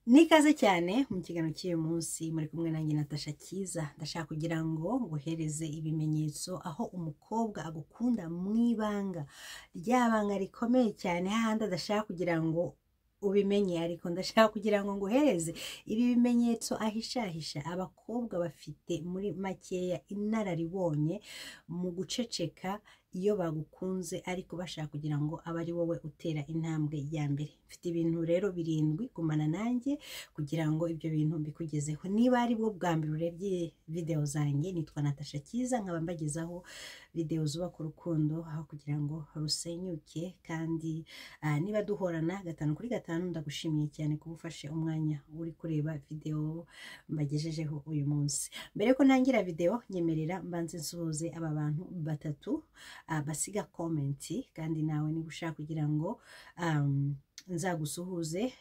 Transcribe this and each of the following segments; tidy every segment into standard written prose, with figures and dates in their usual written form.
Nikaze cyane mu kiganiro cy'uyu munsi muri kumwe nanjye Natasha Kiza. Ndashaka kugira ngo nguhereze ibimenyetso aho umukobwa agukunda mu ibanga, ryabanga rikomeye cyane, hahandi adashaka kugira ngo ubimenye, ariko ndashaka kugira ngo nguhereze ibi bimenyetso ahishahisha. Abakobwa bafite muri makeya inararibonye mu guceceka iyo bagukunze, ariko bashaka kugira ngo abe ari wowe utera intambwe ya mbere. Mfite ibintu rero 7 gumana nanjye kugira ngo ibyo bintu mbikugezeho. Niba ari bwo bwa mbere urebye video zanjye, nitwa Natasha Kiza, nkaba mbagezaho video zubaka urukundo aho kugira ngo rusenyuke. Kandi niba duhorana 5 kuri 5, ndagushimiye cyane kuba ufashe umwanya uri kureba video mbagejejeho uyu munsi. Mbere ko ntangira video, nyemerera mbanze nsuhuze aba bantu 3 basiga komenti, kandi nawe niba ushaka kugira ngo nzagusuhuze,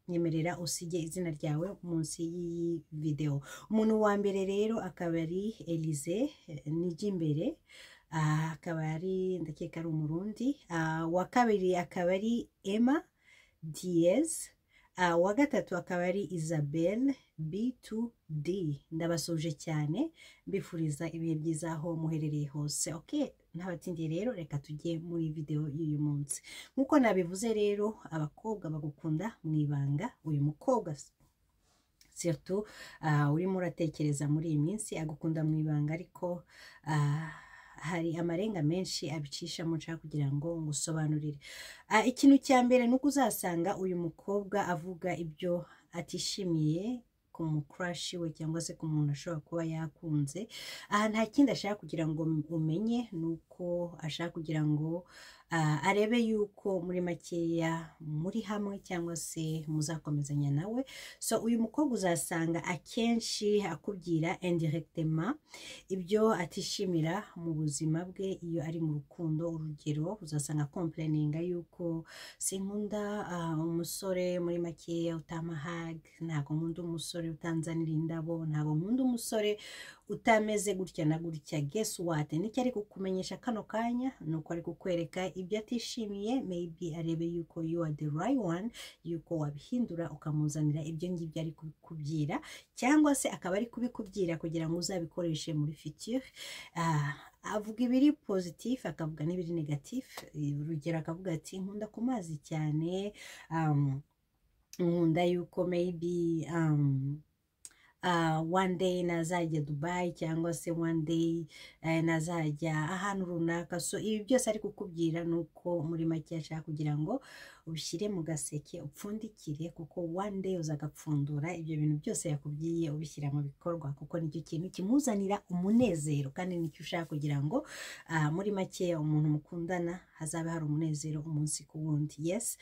nyemerera usige izina ryawe munsi y'iyi video. Umuntu wa mbere rero akaba ari Elize Nijimbere, akaba ari ndakeka ari umurundi. Wa kabiri akaba ari Emma Diaz, wa gatatu akaba ari Isabelle B2D. Ndabasuje cyane, mbifuriza ibihe byiza aho muherereye hose. Okay, ntabatindiye rero, reka tujye muri video y'uyu munsi. Nkuko nabivuze rero, abakobwa bagukunda mu ibanga. Uyu mukobwa surtout urimo uratekereza muri iyi minsi agukunda mu ibanga, ariko hari amarenga menshi abicisha mu nshaka kugira ngo ngusobanurire. Ikintu cya mbere nuko uzasanga uyu mukobwa avuga ibyo atishimiye ku crush we cyangwa se ku muntu ashobora kuba yakunze. Nta kindi ashaka kugira ngo umenye, nuko ashaka kugira ngo arebe yuko muri makeya muri hamwe cyangwa se muzakomezanya nawe. So uyu mukobwa uzasanga akenshi akubwira indirectement ibyo atishimira mu buzima bwe iyo ari mu rukundo. Urugero, uzasanga complaininga yuko sinkunda umusore muri makeya utamahag, ntago nkunda umusore utanzanira indabo, ntago nkunda umusore utameze gutya na gutya. Guess what? Nicyo ari kukumenyesha kano kanya, nuko ari kukwereka ibyo atishimiye. Maybe arebe yuko you are the right one, yuko wabihindura ukamuzanira ibyo ngibyo ari kubikubwira, cyangwa se akaba ari kubikubwira kugira ngo uzabikoreshe muri future. Avuga ibiri positif, akavuga n'ibiri negatif. Urugero, akavuga ati nkunda ku mazi cyane, nkunda yuko maybe one day nazajya Dubai, cyangwa se one day nazajya ahantu runaka. So ibi byose ari kukubwira nuko muri make ashaka kugira ngo ubishyire mu gaseke upfundikire, kuko one day uzagapfundura ibyo bintu byose yakubwiye ubishyira mu bikorwa, kuko nicyo kintu kimuzanira umunezero, kandi nicyo ushaka kugira ngo muri make umuntu mukundana hazabe hari umunezero umunsi ku wundi. Yes.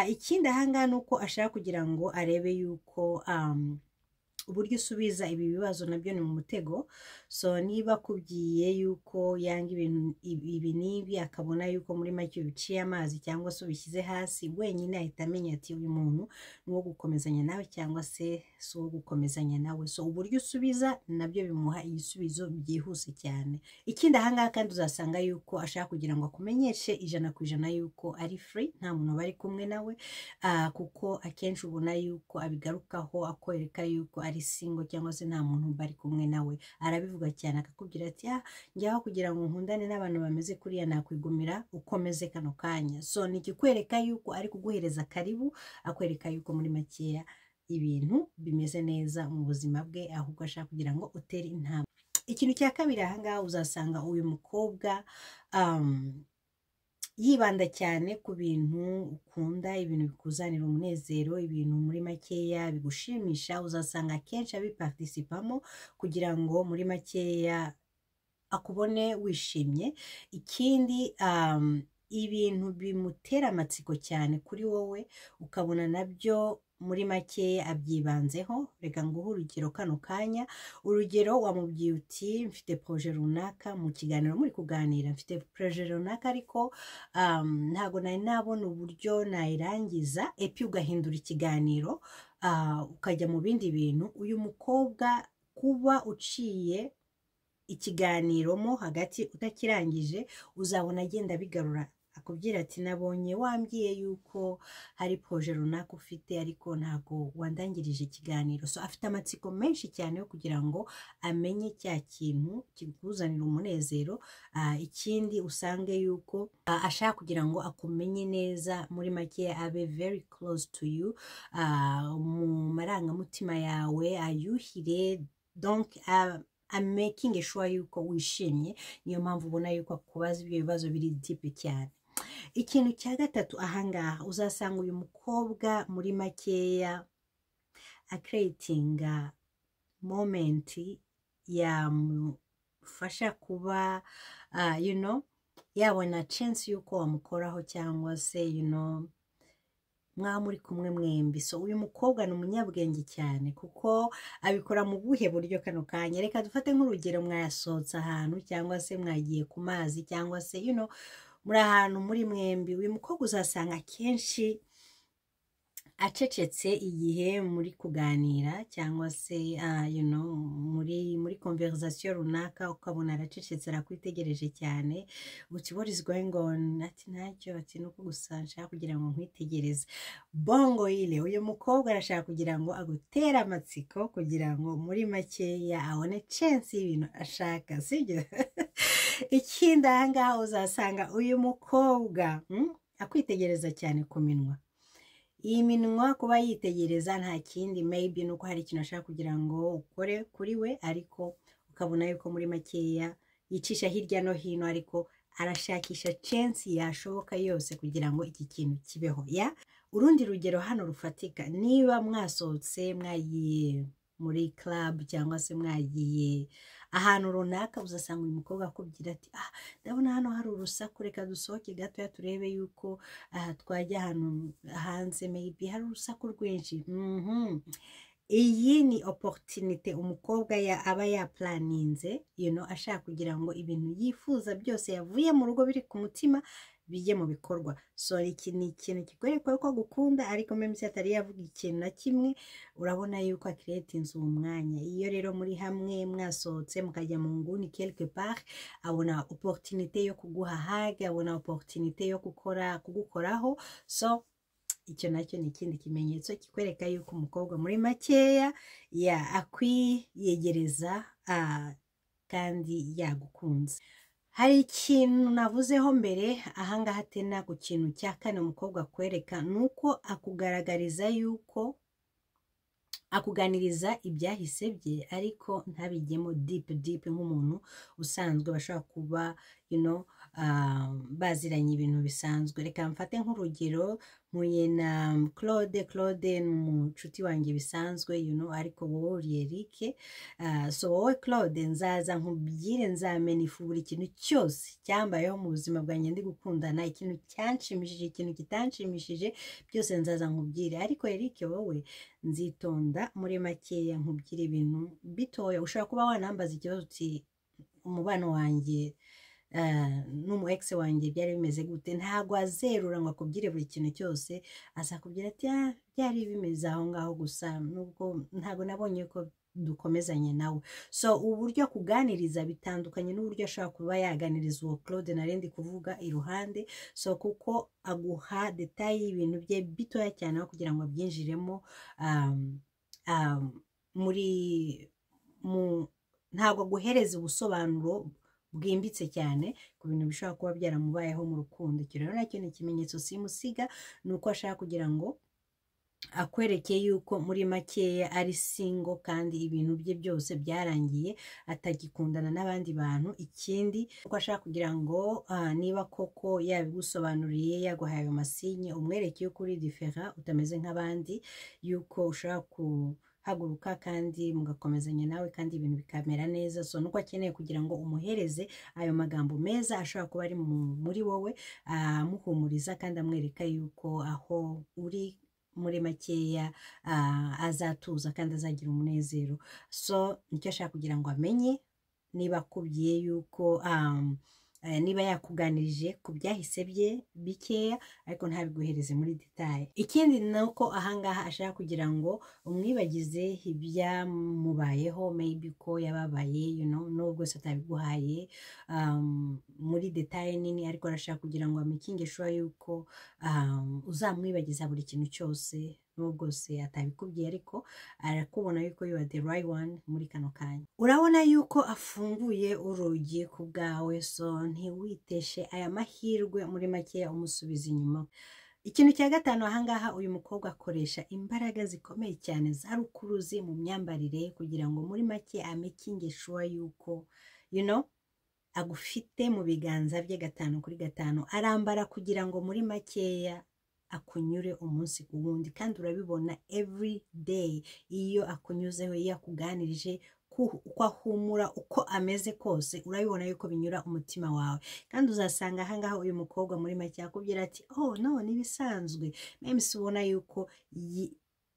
Ikindi ahangaha nuko ashaka kugira ngo arebe yuko uburyo usubiza ibi bibazo nabyo ni mu mutego. So niba akubwiye yuko yanga ibintu ibi n'ibi, akabona yuko muri make biciye amazi cyangwa se ubishyize hasi, wenyine ahita amenya ati uyu muntu ni uwo gukomezanya nawe cyangwa se si uwo gukomezanya nawe. So uburyo usubiza nabyo bimuha ibisubizo byihuse cyane. Ikindi ahangaha kandi uzasanga yuko ashaka kugira ngo akumenyeshe 100% yuko ari free, nta muntu bari kumwe nawe, kuko akenshi ubona yuko abigarukaho akwereka yuko ari single cyangwa se nta muntu bari kumwe nawe. Arabivuga cyane akakubwira ati njyaho kugira ngo nkundane n'abantu bameze kuriya nakwigumira ukomeze kano kanya. So nikikwereka yuko ari kuguhereza karibu, akwereka yuko muri makeya ibintu bimeze neza mu buzima bwe, ahubwo ashaka kugira ngo utere intambwe. Ikintu cya kabiri ahangaha uzasanga uyu mukobwa yibanda cyane ku bintu ukunda, ibintu bikuzanira umunezero, ibintu muri makeya bigushimisha. Uzasanga akenshi abiparticipamo kugira ngo muri makeya akubone wishimye. Ikindi ibintu bimutera amatsiko cyane kuri wowe, ukabona nabyo muri make abyibanzeho. Reka nguhe urugero kano kanya. Urugero, wamubwiye uti mfite projet runaka, mu kiganiro muri kuganira, mfite projet runaka ariko ntago nari nabona uburyo nayirangiza, epi ugahindura ikiganiro ukajya mu bindi bintu. Uyu mukobwa kuba uciye ikiganiro mo hagati utakirangije, uzabona agenda bigarura akubwira ati nabonye wambwiye yuko hari proje runaka ufite ariko ntago wandangirije ikiganiro. So afite amatsiko menshi cyane yo kugira ngo amenye cya kintu kikuzanira umunezero. Ikindi usange yuko ashaka kugira ngo akumenye neza, muri make abe very close to you, mu marangamutima yawe ayuhire, donc I'm making sure yuko wishimye. Niyo mpamvu ubona yuko akubaza ibyo bibazo biri deep cyane. Ikintu cya gatatu ahangaha uzasanga uyu mukobwa muri makeya creatinga moment yamufasha kuba yabona chance yuko wamukoraho, cyangwa se mwaba muri kumwe mwembi. So uyu mukobwa ni umunyabwenge cyane kuko abikora mu buhe buryo kano kanya. Reka dufate nk'urugero, mwayasohotse ahantu cyangwa se mwagiye ku mazi cyangwa se muri ahantu muri mwembi. Uyu mukobwa uzasanga kenshi acecetse igihe muri kuganira cyangwa se muri conversation runaka, ukabona aracecetse arakwitegereje cyane. What is going on? Ati ntacyo, ati nuko gusa nshaka kugira ngo nkwitegereze. Bongo ile uyu mukobwa arashaka kugira ngo agutera amatsiko, kugira ngo muri makeya abone chance y'ibintu ashaka, sibyo? Ikindi ahangaha uzasanga uyu mukobwa akwitegereza cyane ku minwa. Iyi minwa kuba yitegereza nta kindi, maybe nuko hari ikintu ashaka kugira ngo ukore kuri we, ariko ukabona yuko muri makeya yicisha hirya no hino, ariko arashakisha chance yashoboka yose kugira ngo iki kintu kibeho. Urundi rugero hano rufatika, niba mwasohotse mwagiye muri club cyangwa se mwagiye ahantu runaka, uzasanga uyu mukobwa akubwira ati ndabona hano hari urusaku, reka dusohoke gato turebe yuko twajya ahantu hanze, maybe hari urusaku rwinshi. Iyi ni opportunity umukobwa aba yaplaninze, ashaka kugira ngo ibintu yifuza byose yavuye mu rugo biri ku mutima bijye mu bikorwa. So iki ni ikintu kikwereka ko gukunda, ariko memse atari yavuga ikintu na kimwe, urabona yuko creatinze uwo mwanya. Iyo rero muri hamwe mwasohotse mukajya mu nguni quelque part, abona opportunity yo kuguha hage, abona opportunity yo kugukoraho. So icyo nacyo ni ikindi kimenyetso kikwereka yuko umukobwa muri makeya akwiyegereza kandi yagukunze. Hari ikintu navuzeho mbere ahangaha tena ku kintu cya kane umukobwa akwereka, nuko akugaragariza yuko akuganiriza ibyahise bye, ariko ntabijyemo deep nk'umuntu usanzwe bashobora kuba baziranye ibintu bisanzwe. Reka mfate nk'urugero, mpuye na Claude ni umucuti wanjye bisanzwe, ariko wowe uri Eric. So wowe Claude, nzaza nkubwire, nzamenifura ikintu cyose cyambayeho mu buzima bwanjye ndi gukundana, ikintu cyanshimishije, ikintu kitanshimishije, byose nzaza nkubwire. Ariko Eric wowe nzitonda muri makeya nkubwire ibintu bitoya. Ushobora kuba wanambaza ikibazo uti umubano wanjye n'umu ex wanjye byari bimeze gute, ntago azerura ngo akubwire buri kintu cyose, azakubwira ati byari bimeze aho ngaho gusa, nubwo ntago nabonye ko dukomezanye nawe. So uburyo kuganiriza bitandukanye n'uburyo ashobora kuba yaganiriza uwo Claude narendi kuvuga iruhande. So kuko aguha detail y'ibintu bye bitoya cyane aho kugira ngo abyinjiremo ntago aguhereza ubusobanuro bwimbitse cyane ku bintu bishobora kuba byaramubayeho mu rukundo. Icyo rero nacyo ni ikimenyetso simusiga, nuko ashaka kugira ngo akwereke yuko muri makeya ari single kandi ibintu bye byose byarangiye, atagikundana n'abandi bantu. Ikindi uko ashaka kugira ngo niba koko yabigusobanuriye, yaguhaye ayo masinye, umwereke yuko uri different, utameze nk'abandi, yuko ushaka haguruka kandi mugakomezanya nawe kandi ibintu bikamera neza. So nuko akeneye kugira ngo umuhereze ayo magambo meza ashobora kuba ari muri wowe, amuhumuriza kandi amwereka yuko aho uri muri makeya azatuza kandi azagira umunezero. So nicyo ashaka kugira ngo amenye, niba akubwiye yuko niba yakuganirije ku byahise bye bikeya ariko ntabiguhereze muri detaye. Ikindi ni uko ahangaha ashaka kugira ngo umwibagize ibyamubayeho, maybe ko yababaye, nubwo se atabiguhaye muri detaye nini, ariko arashaka kugira ngo amakinge sure yuko uzamwibagiza buri kintu cyose, nubwo se atabikubwiye ariko arakubona yuko you are the right one muri kano kanya. Urabona yuko afunguye urugi ku bwawe, so ntiwiteshe aya mahirwe, muri makeya umusubiza inyuma. Ikintu cya gatanu ahangaha uyu mukobwa akoresha imbaraga zikomeye cyane za rukuruzi mu myambarire kugira ngo muri make amakinge sure yuko agufite mu biganza bye 5/5. Arambara kugira ngo muri makeya akunyure umunsi ku wundi, kandi urabibona every day iyo akunyuzeho, iyo akuganirije, uko ahumura, uko ameze kose, urabibona yuko binyura umutima wawe. Kandi uzasanga ahangaha uyu mukobwa muri make yakubwira ati no nibisanzwe, memsi ubona yuko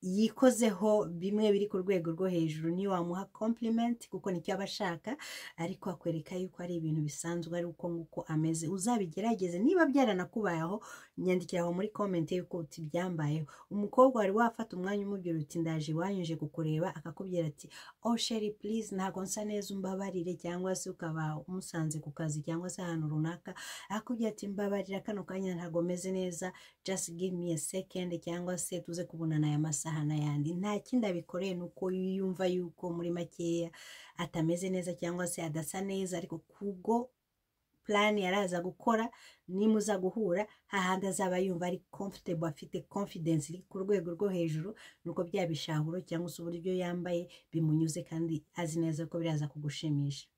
yikozeho bimwe biri ku rwego rwo hejuru, niyo wamuha compliment kuko nicyo aba ashaka, ariko akwereka yuko ari ibintu bisanzwe, ari uko nguko ameze. Uzabigerageze, niba byaranakubayeho nyandikira aho muri comment yuko uti byambayeho. Umukobwa wari wafata umwanya umubwira uti ndaje iwanyu nje kukureba, akakubwira ati Sherry please ntago nsa neza umbabarire, cyangwa se ukaba umusanze ku kazi cyangwa se ahantu runaka akakubwira ati mbabarira kano kanya ntago meze neza, just give me a second, cyangwa se tuze kubonana aya masaha n'ayandi. Nta kindi abikoreye nuko yumva yuko muri makeya atameze neza cyangwa se adasa neza, ariko kubwo plan yaraza gukora, nimuza guhura hahandi azaba yumva ari comfortable, afite confidence iri ku rwego rwo hejuru, nuko byabishahuro cyangwa se uburyo yambaye bimunyuze kandi azi neza ko biraza kugushimisha.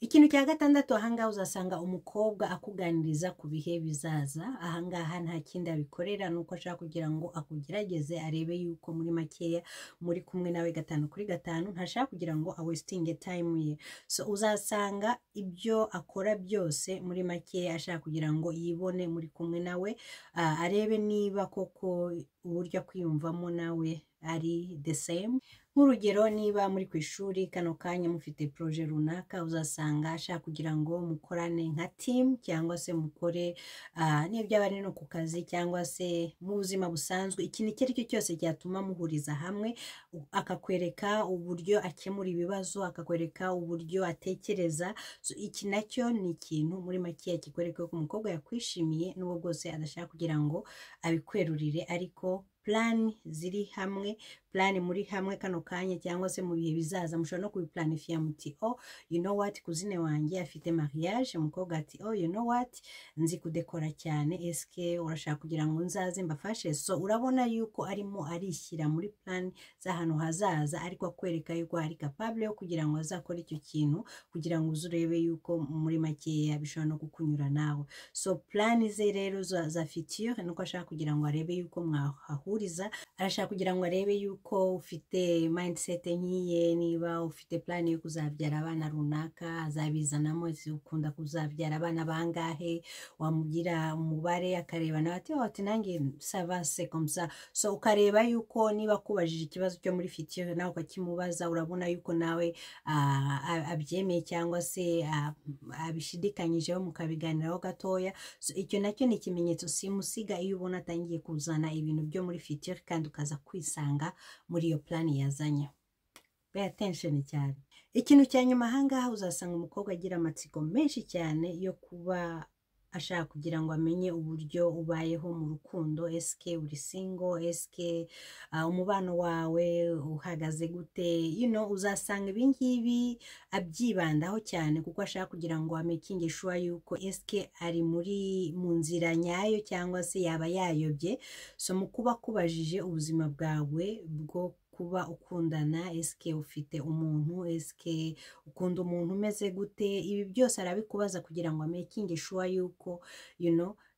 Ikintu cya gatandatu ahangaha uzasanga umukobwa akuganiriza ku bihe bizaza. Ahangaha nta kindi abikorera, nuko ashaka kugira ngo akugerageze arebe yuko muri makeya muri kumwe nawe 5/5, ntashaka kugira ngo awestinge time ye. So uzasanga ibyo akora byose muri makeya ashaka kugira ngo yibone muri kumwe nawe, arebe niba koko uburyo kwiyumvamo nawe ari the same. Nk'urugero, niba muri ku ishuri kano kanya mufite projet runaka, uzasanga ashaka kugira ngo mukorane nka team, cyangwa se mukore niyo byaba ari no ku kazi cyangwa se mu buzima busanzwe, ikintu icyo ari cyo cyose cyatuma muhuriza hamwe. Akakwereka uburyo akemura ibibazo, akakwereka uburyo atekereza. So iki nacyo ni ikintu muri make kikwereka ko umukobwa yakwishimiye, n'ubwo bwose adashaka kugira ngo abikwerurire, ariko plan ziri hamwe, plan muri hamwe kano kanya cyangwa se mu bihe bizaza, mushobora no kubiplanifia muti you know what, kuzine wanjye afite mariage, umukobwa ati you know what, nzi kudekora cyane, eske urashaka kugira ngo nzaze mbafashe. So urabona yuko arimo arishyira muri plan z'ahantu hazaza, ariko akwereka yuko ari capable yo kugira ngo azakore icyo kintu, kugira ngo uzurebe yuko muri makeya bishobora no kukunyura nawe. So plan ze rero za future nuko ashaka kugira ngo arebe yuko mwahahuriza, arashaka kugira ngo arebe yuko ufite mindset nkiye, niba ufite plan yo kuzabyara abana runaka, azabizanamo, ukunda kuzabyara abana bangahe, wamugira umubare akareba nawe ati nanjye savase komsa. So ukareba yuko niba kubajije ikibazo cyo muri future nawe ukakimubaza, urabona yuko nawe abyemeye cyangwa se abishidikanyijeho, mukabiganiraho gatoya. So icyo nacyo ni ikimenyetso simusiga iyo ubona atangiye kuzana ibintu byo muri future kandi ukaza kwisanga muri iyo plan yazanye. Pay attention cyane. Ikintu cya nyuma ahangaha uzasanga umukobwa agira amatsiko menshi cyane yo kuba ashaka kugira ngo amenye uburyo ubayeho mu rukundo. Eske uri single, eske umubano wawe uhagaze gute, uzasanga ibingibi abyibandaho cyane, kuko ashaka kugira ngo amakinge sure yuko eske ari mu nzira nyayo cyangwa se yaba yayobye. So mu kuba kubajije ubuzima bwawe bwo kuba ukundana, eske ufite umuntu, eske ukunda umuntu umeze gute, ibi byose arabikubaza kugira ngo amakinge sure yuko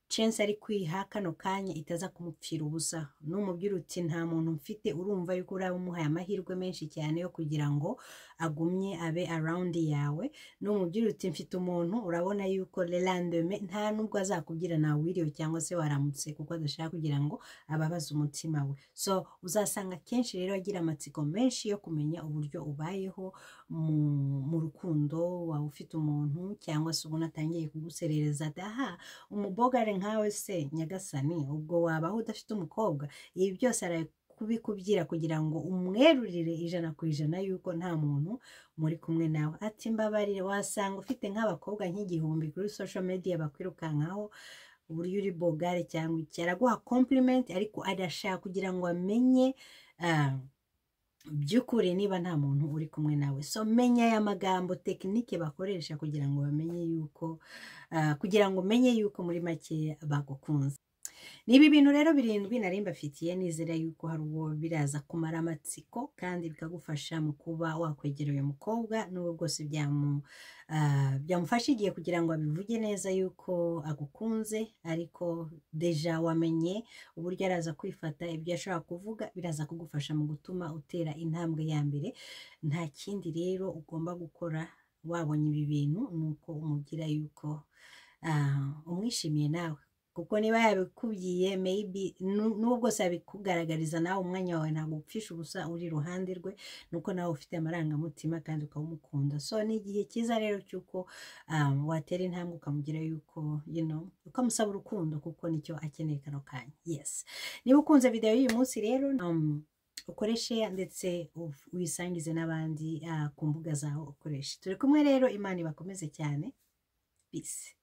chance ari kwiha kano kanya itaza kumupfira ubusa. Numubwira uti nta muntu mfite, urumva yuko uraba umuhaye amahirwe menshi cyane yo kugira ngo agumye abe around yawe. Numubwira uti mfite umuntu, urabona yuko le lendemain nta nubwo azakubwira nawe wiriwe cyangwa se waramutse, kuko adashaka kugira ngo ababaze umutima we. So uzasanga kenshi rero agira amatsiko menshi yo kumenya uburyo ubayeho mu rukundo, waba ufite umuntu cyangwa se ubona atangiye kuguserereza aha umubogare nkawe se nyagasani, ubwo wabaho udafite umukobwa. Ibi byose arakubikubwira kugira ngo umwerurire 100% yuko nta muntu muri kumwe nawe. Ati mbabarire, wasanga ufite nk'abakobwa nk'igihumbi kuri social media bakwirukankaho uburyo uri bogare cyangwa iki, araguha compliment ariko adashaka kugira ngo amenye by'ukuri niba nta muntu uri kumwe nawe. So menya aya magambo tekinike bakoresha kugira ngo bamenye yuko kugira ngo umenye yuko muri make bagukunze. Nibi bintu rero 7 nari mbafitiye, nizera yuko hari uwo biraza kumara amatsiko kandi bikagufasha mu kuba wakwegera uyu mukobwa, n'ubwo bwose byamufasha igihe kugira ngo abivuge neza yuko agukunze, ariko deja wamenye uburyo araza kwifata, ibyo ashobora kuvuga biraza kugufasha mu gutuma utera intambwe ya mbere. Nta kindi rero ugomba gukora wabonye ibi bintu, nuko umubwira yuko umwishimiye nawe, kuko niba yabikubwiye maybe nubwo se abikugaragariza nawe umwanya wawe ntabwo upfisha ubusa uri iruhande rwe, nuko nawe ufite amarangamutima kandi ukawumukunda. So ni igihe cyiza rero cyuko watera intambwe ukamubwira yuko ukamusaba urukundo, kuko nicyo akeneye kano kanya. Yes, niba ukunze video y'uyu munsi rero ukoreshe ndetse wisangize n'abandi ku mbuga zawe ukoresha. Turi kumwe rero, Imana ibakomeze cyane. Peace.